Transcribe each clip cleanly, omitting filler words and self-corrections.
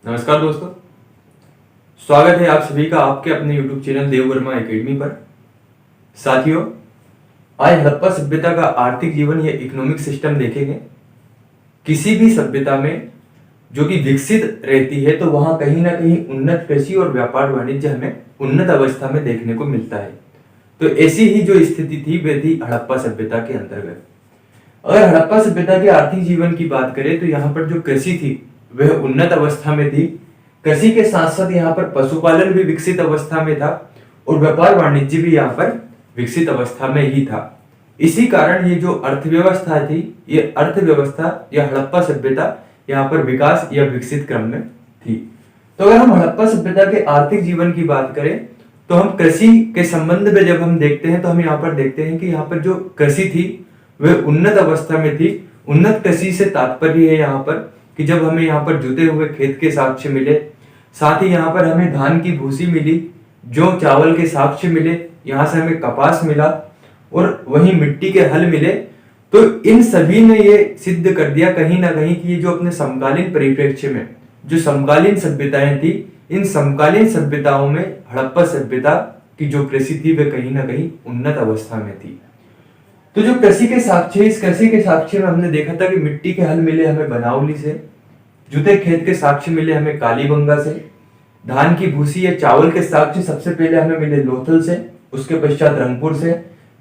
नमस्कार दोस्तों, स्वागत है आप सभी का आपके अपने YouTube चैनल देववर्मा एकेडमी पर। साथियों, आज हड़प्पा सभ्यता का आर्थिक जीवन या इकोनॉमिक सिस्टम देखेंगे। किसी भी सभ्यता में जो कि विकसित रहती है तो वहां कहीं ना कहीं उन्नत कृषि और व्यापार वाणिज्य हमें उन्नत अवस्था में देखने को मिलता है। तो ऐसी ही जो स्थिति थी वह थी हड़प्पा सभ्यता के अंतर्गत। अगर हड़प्पा सभ्यता के आर्थिक जीवन की बात करें तो यहाँ पर जो कृषि थी वह उन्नत अवस्था में थी। कृषि के साथ साथ यहाँ पर पशुपालन भी विकसित अवस्था में था और व्यापार वाणिज्य भी यहाँ पर विकसित अवस्था में ही था। इसी कारण ये जो अर्थव्यवस्था थी, ये अर्थव्यवस्था या हड़प्पा सभ्यता यहाँ पर विकास या विकसित क्रम में थी। तो अगर हम हड़प्पा सभ्यता के आर्थिक जीवन की बात करें तो हम कृषि के संबंध में जब हम देखते हैं तो हम यहाँ पर देखते हैं कि यहाँ पर जो कृषि थी वह उन्नत अवस्था में थी। उन्नत कृषि से तात्पर्य है यहाँ पर कि जब हमें यहाँ पर जुते हुए खेत के साक्ष्य मिले, साथ ही यहाँ पर हमें धान की भूसी मिली, जौ चावल के साक्ष्य मिले, यहाँ से हमें कपास मिला और वहीं मिट्टी के हल मिले, तो इन सभी ने ये सिद्ध कर दिया कहीं ना कहीं कि ये जो अपने समकालीन परिप्रेक्ष्य में जो समकालीन सभ्यताएं थी, इन समकालीन सभ्यताओं में हड़प्पा सभ्यता की जो कृषि थी वह कहीं ना कहीं उन्नत अवस्था में थी। तो जो कृषि के साक्ष्य, इस कृषि के साक्ष्य में हमने देखा था कि मिट्टी के हल मिले हमें बनावली से, जुते खेत के साक्ष्य मिले हमें कालीबंगा से, धान की भूसी या चावल के साक्ष्य सबसे पहले हमें मिले लोथल से, उसके पश्चात रंगपुर से,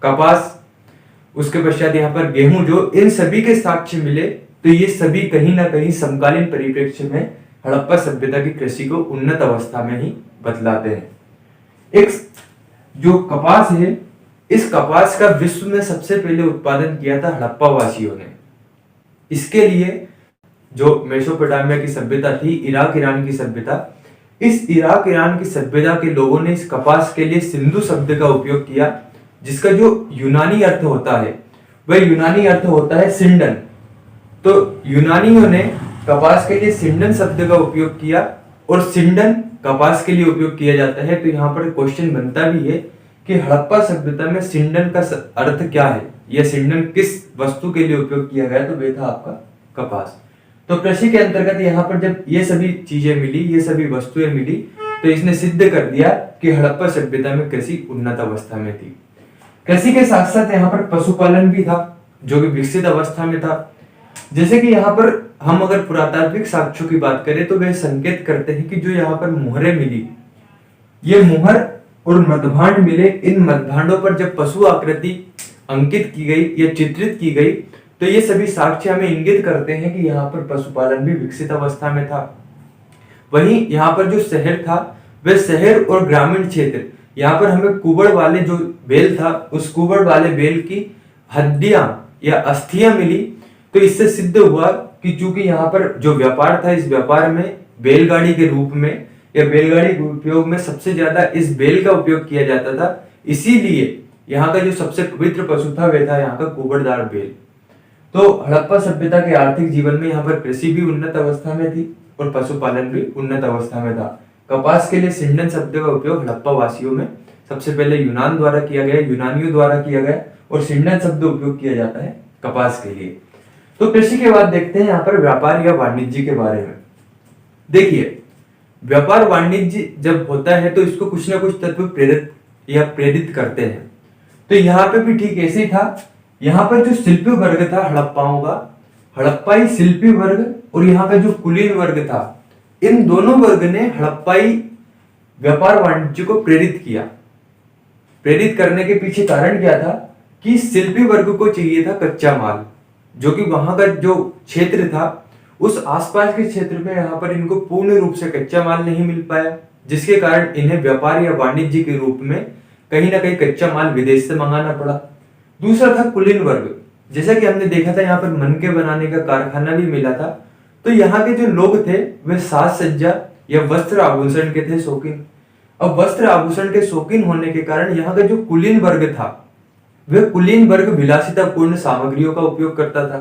कपास, उसके पश्चात यहाँ पर गेहूं, जो इन सभी के साक्ष्य मिले। तो ये सभी कहीं ना कहीं समकालीन परिप्रेक्ष्य में हड़प्पा सभ्यता की कृषि को उन्नत अवस्था में ही बतलाते हैं। एक जो कपास है, इस कपास का विश्व में सबसे पहले उत्पादन किया था हड़प्पा वासियों ने। इसके लिए जो मेसोपोटामिया की सभ्यता थी, इराक ईरान की सभ्यता, इस इराक ईरान की सभ्यता के लोगों ने इस कपास के लिए सिंधु शब्द का उपयोग किया, जिसका जो यूनानी अर्थ होता है वह यूनानी अर्थ होता है सिंडन। तो यूनानियों ने कपास के लिए सिंडन शब्द का उपयोग किया और सिंडन कपास के लिए उपयोग किया जाता है। तो यहाँ पर क्वेश्चन बनता भी है कि हड़प्पा सभ्यता में सिंडन का अर्थ क्या है, यह सिंडन किस वस्तु के लिए उपयोग किया गया, तो वह था आपका कपास। तो कृषि के अंतर्गत यहाँ पर जब ये सभी चीजें मिली, ये सभी वस्तुएं मिली, तो इसने सिद्ध कर दिया कि हड़प्पा सभ्यता में कृषि उन्नत अवस्था में थी। कृषि के साथ साथ यहाँ पर पशुपालन भी था जो कि विकसित अवस्था में था। जैसे कि यहाँ पर हम अगर पुरातात्विक साक्ष्यों की बात करें तो वे संकेत करते हैं कि जो यहाँ पर मुहरें मिली, ये मुहर और मदभांड मिले, इन मदभांडों पर जब पशु आकृति अंकित की गई या चित्रित की गई तो ये सभी साक्ष्य हमें इंगित करते हैं कि यहाँ पर पशुपालन भी विकसित अवस्था में था। वहीं यहाँ पर जो शहर था वह शहर और ग्रामीण क्षेत्र, यहाँ पर हमें कुबड़ वाले जो बेल था उस कुबड़ वाले बेल की हड्डियां या अस्थियां मिली। तो इससे सिद्ध हुआ कि चूंकि यहाँ पर जो व्यापार था, इस व्यापार में बैलगाड़ी के रूप में या बैलगाड़ी के उपयोग में सबसे ज्यादा इस बेल का उपयोग किया जाता था। इसीलिए यहाँ का जो सबसे पवित्र पशु था वह था यहाँ का कुबड़दार बेल। तो हड़प्पा सभ्यता के आर्थिक जीवन में यहाँ पर कृषि भी उन्नत अवस्था में थी और पशुपालन भी उन्नत अवस्था में था। कपास के लिए सिंडन शब्द का उपयोग हड़प्पा वासियों में सबसे पहले यूनान द्वारा किया गया, यूनानियों द्वारा किया गया, और सिंडन शब्द उपयोग किया जाता है कपास के लिए। तो कृषि के बाद देखते हैं यहाँ पर व्यापार या वाणिज्य के बारे में। देखिए, व्यापार वाणिज्य जब होता है तो इसको कुछ ना कुछ तत्व प्रेरित करते हैं। तो यहाँ पे भी ठीक ऐसे ही था। यहाँ पर जो शिल्पी वर्ग था हड़प्पाओं का, हड़प्पाई शिल्पी वर्ग और यहाँ का जो कुलीन वर्ग था, इन दोनों वर्ग ने हड़प्पाई व्यापार वाणिज्य को प्रेरित किया। प्रेरित करने के पीछे कारण क्या था कि शिल्पी वर्ग को चाहिए था कच्चा माल, जो कि वहां का जो क्षेत्र था उस आसपास के क्षेत्र में यहाँ पर इनको पूर्ण रूप से कच्चा माल नहीं मिल पाया, जिसके कारण इन्हें व्यापार या वाणिज्य के रूप में कहीं ना कहीं कच्चा माल विदेश से मंगाना पड़ा। दूसरा था कुलीन वर्ग। जैसा कि हमने देखा था यहाँ पर मनके बनाने का कारखाना भी मिला था। तो यहाँ के जो लोग थे वे साज सज्जा या वस्त्र आभूषण के थे शौकीन। अब वस्त्र आभूषण के शौकीन होने के कारण यहाँ का जो कुलीन वर्ग था वह कुलीन वर्ग विलासितापूर्ण सामग्रियों का उपयोग करता था।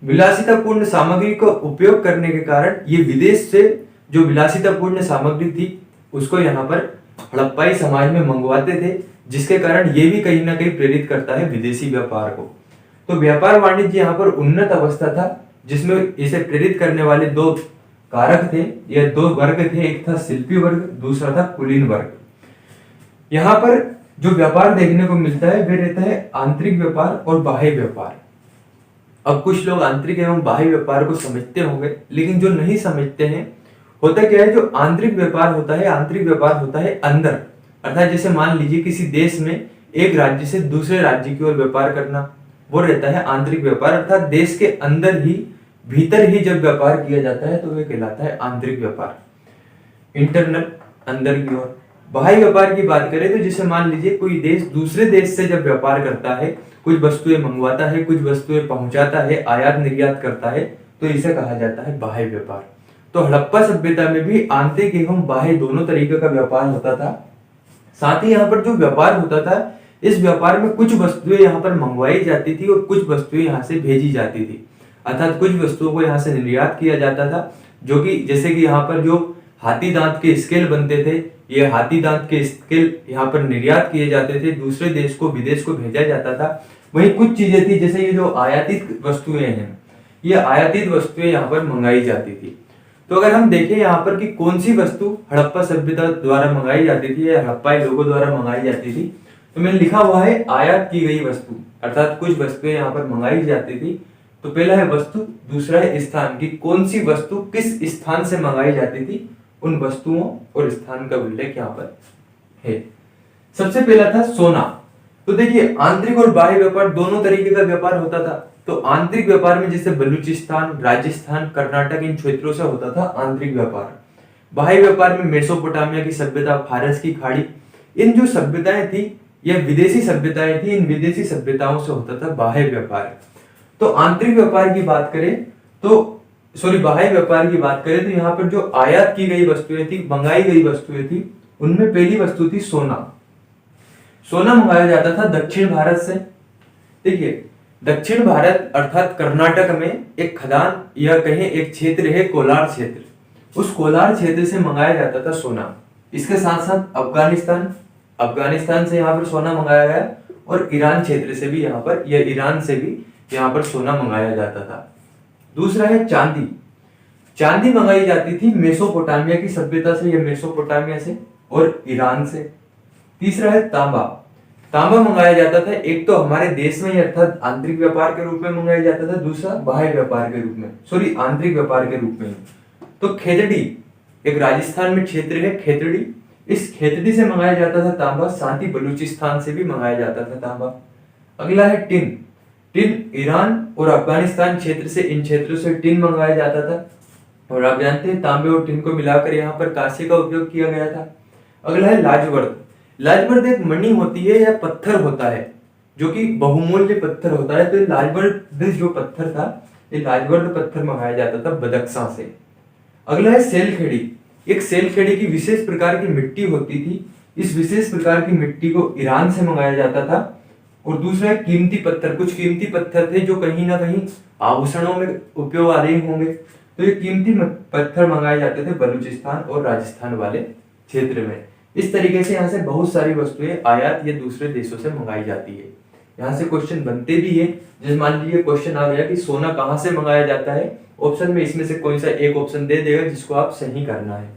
विलासितापूर्ण सामग्री का उपयोग करने के कारण ये विदेश से जो विलासितापूर्ण सामग्री थी उसको यहाँ पर हड़प्पाई समाज में मंगवाते थे, जिसके कारण ये भी कहीं ना कहीं प्रेरित करता है विदेशी व्यापार को। तो व्यापार वाणिज्य यहाँ पर उन्नत अवस्था था, जिसमें इसे प्रेरित करने वाले दो कारक थे, या दो वर्ग थे, एक था शिल्पी वर्ग, दूसरा था कुलीन वर्ग। यहाँ पर जो व्यापार देखने को मिलता है वे रहता है आंतरिक व्यापार और बाह्य व्यापार। अब कुछ लोग आंतरिक एवं बाह्य व्यापार को समझते होंगे, लेकिन जो नहीं समझते हैं, होता क्या है, जो आंतरिक व्यापार होता है, आंतरिक व्यापार होता है अंदर, अर्थात जैसे मान लीजिए किसी देश में एक राज्य से दूसरे राज्य की ओर व्यापार करना, वो रहता है आंतरिक व्यापार। अर्थात देश के अंदर ही, भीतर ही जब व्यापार किया जाता है तो वह कहलाता है आंतरिक व्यापार, इंटरनल, अंदर की ओर। बाह्य व्यापार की बात करें तो जैसे मान लीजिए कोई देश दूसरे देश से जब व्यापार करता है, कुछ वस्तुएं मंगवाता है, कुछ वस्तुएं पहुंचाता है, आयात निर्यात करता है, तो इसे कहा जाता है बाह्य व्यापार। तो हड़प्पा सभ्यता में भी आंतरिक एवं बाह्य दोनों तरीके का व्यापार होता था। साथ ही यहाँ पर जो व्यापार होता था, इस व्यापार में कुछ वस्तुएं यहाँ पर मंगवाई जाती थी और कुछ वस्तुएं यहाँ से भेजी जाती थी, अर्थात कुछ वस्तुओं को यहाँ से निर्यात किया जाता था, जो कि जैसे कि यहाँ पर जो हाथी दांत के स्केल बनते थे, ये हाथी दांत के स्केल यहाँ पर निर्यात किए जाते थे, दूसरे देश को, विदेश को भेजा जाता था। वहीं कुछ चीजें थी, जैसे ये जो आयातित वस्तुएं हैं, ये आयातित वस्तुएं यहाँ पर मंगाई जाती थी। तो अगर हम देखें यहाँ पर कि कौन सी वस्तु हड़प्पा सभ्यता द्वारा मंगाई जाती थी या हड़प्पाई लोगों द्वारा मंगाई जाती थी, तो मैंने लिखा हुआ है आयात की गई वस्तु, अर्थात कुछ वस्तुएं यहाँ पर मंगाई जाती थी। तो पहला है वस्तु, दूसरा है स्थान, की कौन सी वस्तु किस स्थान से मंगाई जाती थी, उन वस्तुओं और स्थान का उल्लेख यहाँ पर है। सबसे पहला था सोना। तो देखिए आंतरिक और बाह्य व्यापार दोनों तरीके का व्यापार होता था। तो आंतरिक व्यापार में जैसे बलूचिस्तान, राजस्थान, कर्नाटक, इन क्षेत्रों से होता था आंतरिक व्यापार। बाह्य व्यापार में मेसोपोटामिया की सभ्यता, फारस की खाड़ी, इन जो सभ्यताएं थी या विदेशी सभ्यताएं थी, इन विदेशी सभ्यताओं से होता था बाह्य व्यापार। तो आंतरिक व्यापार की बात करें तो बाह्य व्यापार की बात करें तो यहाँ पर जो आयात की गई वस्तुएं थी, मंगाई गई वस्तुएं थी, उनमें पहली वस्तु थी सोना। सोना मंगाया जाता था दक्षिण भारत से। देखिए दक्षिण भारत अर्थात कर्नाटक में एक खदान या कहें एक क्षेत्र है कोलार क्षेत्र, उस कोलार क्षेत्र से मंगाया जाता था सोना। इसके साथ साथ अफगानिस्तान से यहाँ पर सोना मंगाया गया, और ईरान क्षेत्र से भी यहाँ पर, या ईरान से भी यहाँ पर सोना मंगाया जाता था। दूसरा है चांदी। चांदी मंगाई जाती थी मेसोपोटामिया की सभ्यता से, या मेसोपोटामिया से और ईरान से। तीसरा है तांबा। तांबा मंगाया जाता था एक तो हमारे देश में, अर्थात आंतरिक व्यापार के रूप में मंगाया जाता था, दूसरा बाह्य व्यापार के रूप में, आंतरिक व्यापार के रूप में। तो खेतड़ी, एक राजस्थान में क्षेत्र है खेतड़ी, इस खेतड़ी से मंगाया जाता था तांबा। साथ ही बलूचिस्तान से भी मंगाया जाता था तांबा। अगला है टिन। टिन ईरान और अफगानिस्तान क्षेत्र से, इन क्षेत्रों से टिन मंगाया जाता था, और आप जानते हैं तांबे और टिन को मिलाकर यहाँ पर कांसे का उपयोग किया गया था। अगला है लाजवर्द। लाजवर्द एक मणि होती है या पत्थर होता है, जो कि बहुमूल्य पत्थर होता है। तो लाजवर्द जो पत्थर था, ये लाजवर्द पत्थर मंगाया जाता था बदख्शां से। अगला है सेलखेड़ी। एक सेलखेड़ी की विशेष प्रकार की मिट्टी होती थी, इस विशेष प्रकार की मिट्टी को ईरान से मंगाया जाता था। और दूसरा है कीमती पत्थर। कुछ कीमती पत्थर थे जो कहीं ना कहीं आभूषणों में उपयोग आ रहे होंगे, तो ये कीमती पत्थर मंगाए जाते थे बलूचिस्तान और राजस्थान वाले क्षेत्र में। इस तरीके से यहाँ से बहुत सारी वस्तुएं आयात या दूसरे देशों से मंगाई जाती है। यहाँ से क्वेश्चन बनते भी है। जैसे मान लीजिए क्वेश्चन आ गया कि सोना कहाँ से मंगाया जाता है, ऑप्शन में इसमें से कोई सा एक ऑप्शन दे देगा जिसको आप सही करना है।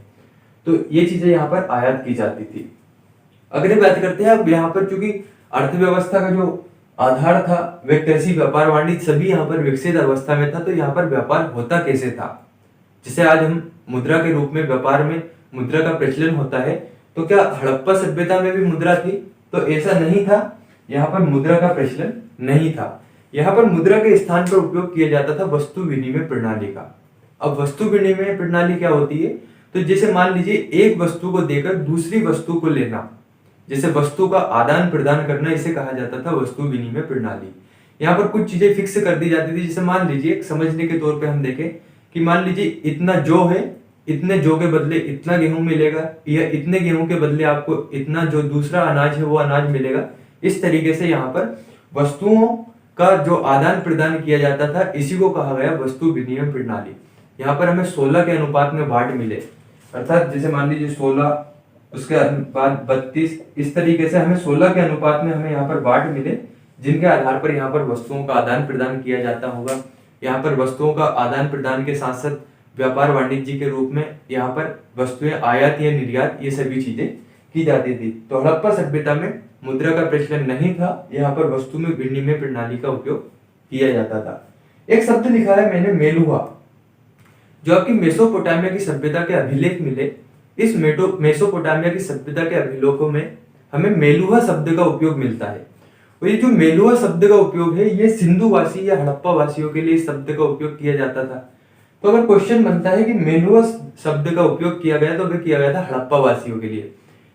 तो ये चीजें यहाँ पर आयात की जाती थी। अगली बात करते हैं अब यहाँ पर, चूंकि अर्थव्यवस्था का जो आधार था वह कृषि, व्यापार, वाणिज्य सभी यहाँ पर विकसित अवस्था में था। तो यहाँ पर व्यापार होता कैसे था? जैसे आज हम मुद्रा के रूप में व्यापार में मुद्रा का प्रचलन होता है, तो क्या हड़प्पा सभ्यता में भी मुद्रा थी? तो ऐसा नहीं था, यहाँ पर मुद्रा का प्रचलन नहीं था। यहाँ पर मुद्रा के स्थान पर उपयोग किया जाता था वस्तु विनिमय प्रणाली का। अब वस्तु विनिमय प्रणाली क्या होती है? तो जैसे मान लीजिए एक वस्तु को देकर दूसरी वस्तु को लेना, जैसे वस्तु का आदान प्रदान करना, इसे कहा जाता था वस्तु विनिमय प्रणाली। यहाँ पर कुछ चीजें फिक्स कर दी जाती थी। जैसे मान लीजिए समझने के तौर पे हम देखें कि मान लीजिए इतना जौ है, इतने जौ के बदले इतना गेहूं मिलेगा, या इतने गेहूं के बदले आपको इतना जो दूसरा अनाज है वो अनाज मिलेगा। इस तरीके से यहाँ पर वस्तुओं का जो आदान प्रदान किया जाता था, इसी को कहा गया वस्तु विनिमय प्रणाली। यहाँ पर हमें 16 के अनुपात में बांट मिले, अर्थात जैसे मान लीजिए 16 उसके बाद 32, इस तरीके से हमें 16 के अनुपात में हमें यहाँ पर बांट मिले, जिनके आधार पर यहाँ पर वस्तुओं का आदान प्रदान किया जाता होगा। यहाँ पर वस्तुओं का आदान प्रदान के साथ साथ व्यापार वाणिज्य के रूप में यहाँ पर वस्तुएं आयात या निर्यात ये सभी चीजें की जाती थी। तो हड़प्पा सभ्यता में मुद्रा का प्रचलन नहीं था, यहाँ पर वस्तु में विनिमय प्रणाली का उपयोग किया जाता था। एक शब्द लिखा है मैंने मेलुहा, जो आपकी मेसोपोटामिया की सभ्यता के अभिलेख मिले। इस मेसोपोटामिया की सभ्यता के अभिलेखों में हमें मेलुहा शब्द का उपयोग मिलता है। और ये जो मेलुहा शब्द का उपयोग है, ये सिंधु वासी या हड़प्पा वासियों के लिए इस शब्द का उपयोग किया जाता था। तो अगर क्वेश्चन बनता है कि मेलुहा शब्द का उपयोग किया गया तो वह किया गया था हड़प्पा वासियों के लिए,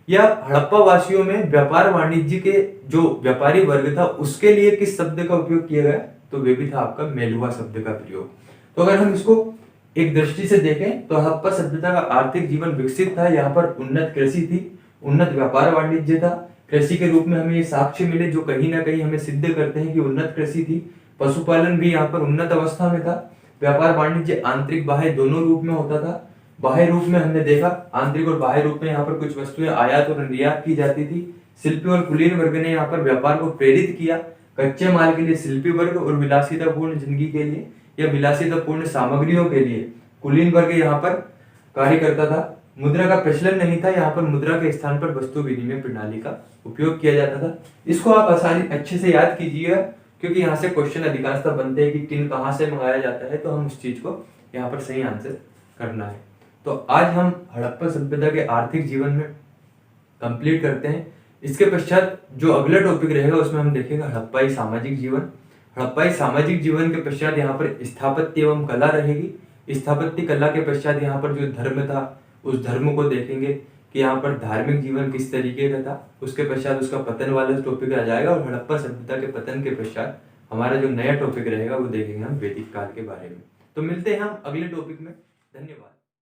या हड़प्पा वासियों में व्यापार वाणिज्य के जो व्यापारी वर्ग था उसके लिए किस शब्द का उपयोग किया गया, तो वे भी था आपका मेलुहा शब्द का प्रयोग। तो अगर हम इसको एक दृष्टि से देखें तो हड़प्पा सभ्यता का आर्थिक जीवन विकसित था। यहाँ पर उन्नत कृषि थी, उन्नत व्यापार वाणिज्य था। कृषि के रूप में हमें ये साक्ष्य मिले जो कहीं ना कहीं हमें सिद्ध करते हैं कि उन्नत कृषि थी। पशुपालन भी यहाँ पर उन्नत अवस्था में था। व्यापार वाणिज्य आंतरिक बाह्य दोनों रूप में होता था। बाह्य रूप में हमने देखा, आंतरिक और बाह्य रूप में यहाँ पर कुछ वस्तुएं आयात और निर्यात की जाती थी। शिल्पी और कुलीन वर्ग ने यहाँ पर व्यापार को प्रेरित किया। कच्चे माल के लिए शिल्पी वर्ग और विलासितापूर्ण जिंदगी के लिए या विलासितापूर्ण सामग्रियों के लिए कुलीन वर्ग यहाँ पर कार्य करता था। मुद्रा का प्रचलन नहीं था, यहाँ पर मुद्रा के स्थान पर वस्तु विनिमय प्रणाली का उपयोग किया जाता था। इसको आप आसानी अच्छे से याद कीजिएगा, क्योंकि यहाँ से क्वेश्चन अधिकांशतः बनते हैं कि टिन कहाँ से मंगाया जाता है, तो हम उस चीज को यहाँ पर सही आंसर करना है। तो आज हम हड़प्पा सभ्यता के आर्थिक जीवन में कंप्लीट करते हैं। इसके पश्चात जो अगला टॉपिक रहेगा उसमें हम देखेंगे हड़प्पाई सामाजिक जीवन। हड़प्पाई सामाजिक जीवन के पश्चात यहाँ पर स्थापत्य एवं कला रहेगी। स्थापत्य कला के पश्चात यहाँ पर जो धर्म था उस धर्म को देखेंगे कि यहाँ पर धार्मिक जीवन किस तरीके का था। उसके पश्चात उसका पतन वाला टॉपिक आ जाएगा और हड़प्पा सभ्यता के पतन के पश्चात हमारा जो नया टॉपिक रहेगा वो देखेंगे हम वैदिक काल के बारे में। तो मिलते हैं हम अगले टॉपिक में। धन्यवाद।